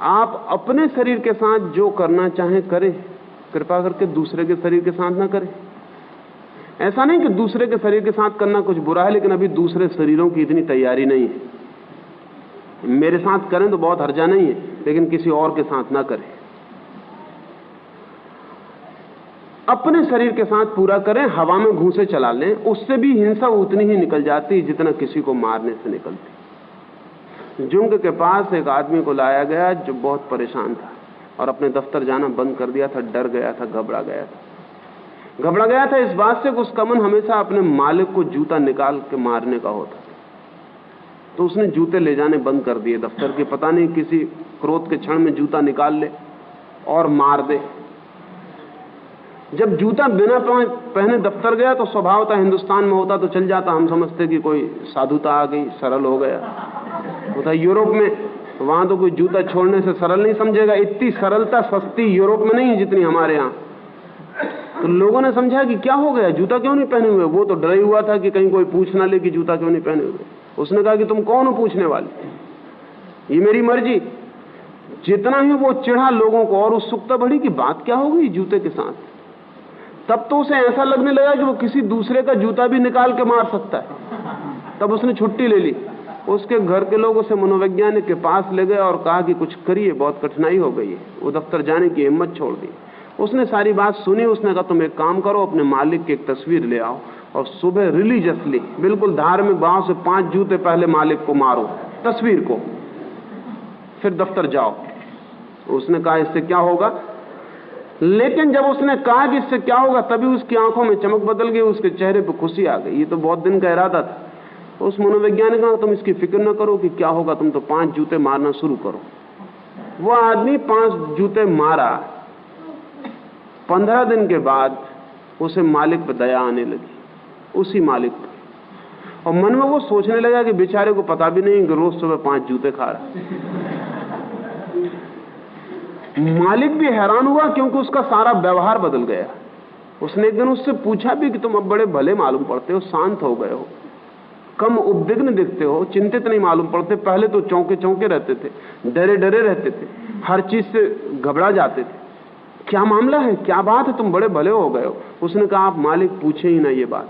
आप अपने शरीर के साथ जो करना चाहें करें, कृपा करके दूसरे के शरीर के साथ ना करें। ऐसा नहीं कि दूसरे के शरीर के साथ करना कुछ बुरा है, लेकिन अभी दूसरे शरीरों की इतनी तैयारी नहीं है। मेरे साथ करें तो बहुत हर्जा नहीं है, लेकिन किसी और के साथ ना करें। अपने शरीर के साथ पूरा करें। हवा में घूंसे चला लें, उससे भी हिंसा उतनी ही निकल जाती है जितना किसी को मारने से निकलती। जुंग के पास एक आदमी को लाया गया जो बहुत परेशान था और अपने दफ्तर जाना बंद कर दिया था, डर गया था, घबरा गया था इस बात से कि उसका मन हमेशा अपने मालिक को जूता निकाल के मारने का होता। तो उसने जूते ले जाने बंद कर दिए दफ्तर के, पता नहीं किसी क्रोध के क्षण में जूता निकाल ले और मार दे। जब जूता बिना पहने दफ्तर गया तो स्वभाव था, हिंदुस्तान में होता तो चल जाता, हम समझते कि कोई साधुता आ गई, सरल हो गया। होता यूरोप में, वहां तो कोई जूता छोड़ने से सरल नहीं समझेगा। इतनी सरलता सस्ती यूरोप में नहीं है जितनी हमारे यहाँ। तो लोगों ने समझा कि क्या हो गया, जूता क्यों नहीं पहने हुए। वो तो डरा ही हुआ था कि कहीं कोई पूछ ना ले कि जूता क्यों नहीं पहने हुए। उसने कहा कि तुम कौन हो पूछने वाले, ये मेरी मर्जी। जितना ही वो चिढ़ा लोगों को और उत्सुकता बढ़ी कि बात क्या हो गई जूते के साथ। तब तो उसे ऐसा लगने लगा कि वो किसी दूसरे का जूता भी निकाल के मार सकता है। तब उसने छुट्टी ले ली। उसके घर के लोग उसे मनोवैज्ञानिक के पास ले गए और कहा कि कुछ करिए, बहुत कठिनाई हो गई है। वो दफ्तर जाने की हिम्मत छोड़ दी। उसने सारी बात सुनी। उसने कहा तुम एक काम करो, अपने मालिक की एक तस्वीर ले आओ और सुबह रिलीजियसली, बिल्कुल धार्मिक भाव से 5 जूते पहले मालिक को मारो, तस्वीर को, फिर दफ्तर जाओ। उसने कहा इससे क्या होगा। लेकिन जब उसने कहा कि इससे क्या होगा, तभी उसकी आंखों में चमक बदल गई, उसके चेहरे पर खुशी आ गई। ये तो बहुत दिन का इरादा था। उस मनोवैज्ञानिक ने कहा तुम इसकी फिक्र न करो कि क्या होगा, तुम तो 5 जूते मारना शुरू करो। वो आदमी 5 जूते मारा। 15 दिन के बाद उसे मालिक पर दया आने लगी, उसी मालिक पर। और मन में वो सोचने लगा कि बेचारे को पता भी नहीं कि रोज सुबह 5 जूते खा रहा। मालिक भी हैरान हुआ क्योंकि उसका सारा व्यवहार बदल गया। उसने एक दिन उससे पूछा भी कि तुम अब बड़े भले मालूम पड़ते हो, शांत हो गए हो, कम उद्विग्न दिखते हो, चिंतित नहीं मालूम पड़ते। पहले तो चौंके चौंके रहते थे, डरे डरे रहते थे, हर चीज से घबरा जाते थे। क्या मामला है, क्या बात है, तुम बड़े भले हो गए हो। उसने कहा आप मालिक पूछे ही ना ये बात,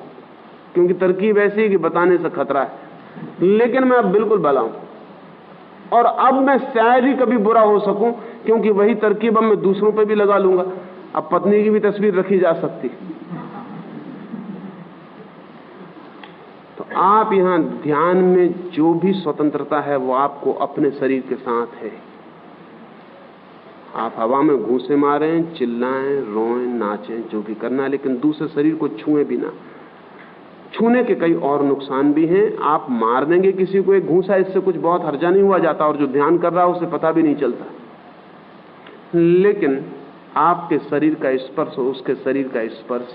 क्योंकि तरकीब ऐसी है कि बताने से खतरा है। लेकिन मैं अब बिल्कुल भला हूं और अब मैं शायद ही कभी बुरा हो सकूं, क्योंकि वही तरकीब अब मैं दूसरों पे भी लगा लूंगा। अब पत्नी की भी तस्वीर रखी जा सकती। तो आप यहां ध्यान में जो भी स्वतंत्रता है वो आपको अपने शरीर के साथ है। आप हवा में घूंसे मारें, चिल्लाएं, रोएं, नाचें, जो भी करना है, लेकिन दूसरे शरीर को छुएं भी ना। छूने के कई और नुकसान भी हैं। आप मार देंगे किसी को एक घूंसा, इससे कुछ बहुत हर्जा नहीं हुआ जाता और जो ध्यान कर रहा है उसे पता भी नहीं चलता। लेकिन आपके शरीर का स्पर्श और उसके शरीर का स्पर्श,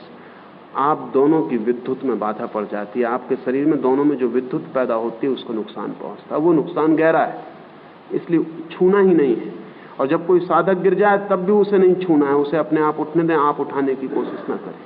आप दोनों की विद्युत में बाधा पड़ जाती है। आपके शरीर में दोनों में जो विद्युत पैदा होती है उसको नुकसान पहुंचता है। वो नुकसान गहरा है, इसलिए छूना ही नहीं है। और जब कोई साधक गिर जाए तब भी उसे नहीं छूना है, उसे अपने आप उठने दें, आप उठाने की कोशिश ना करें।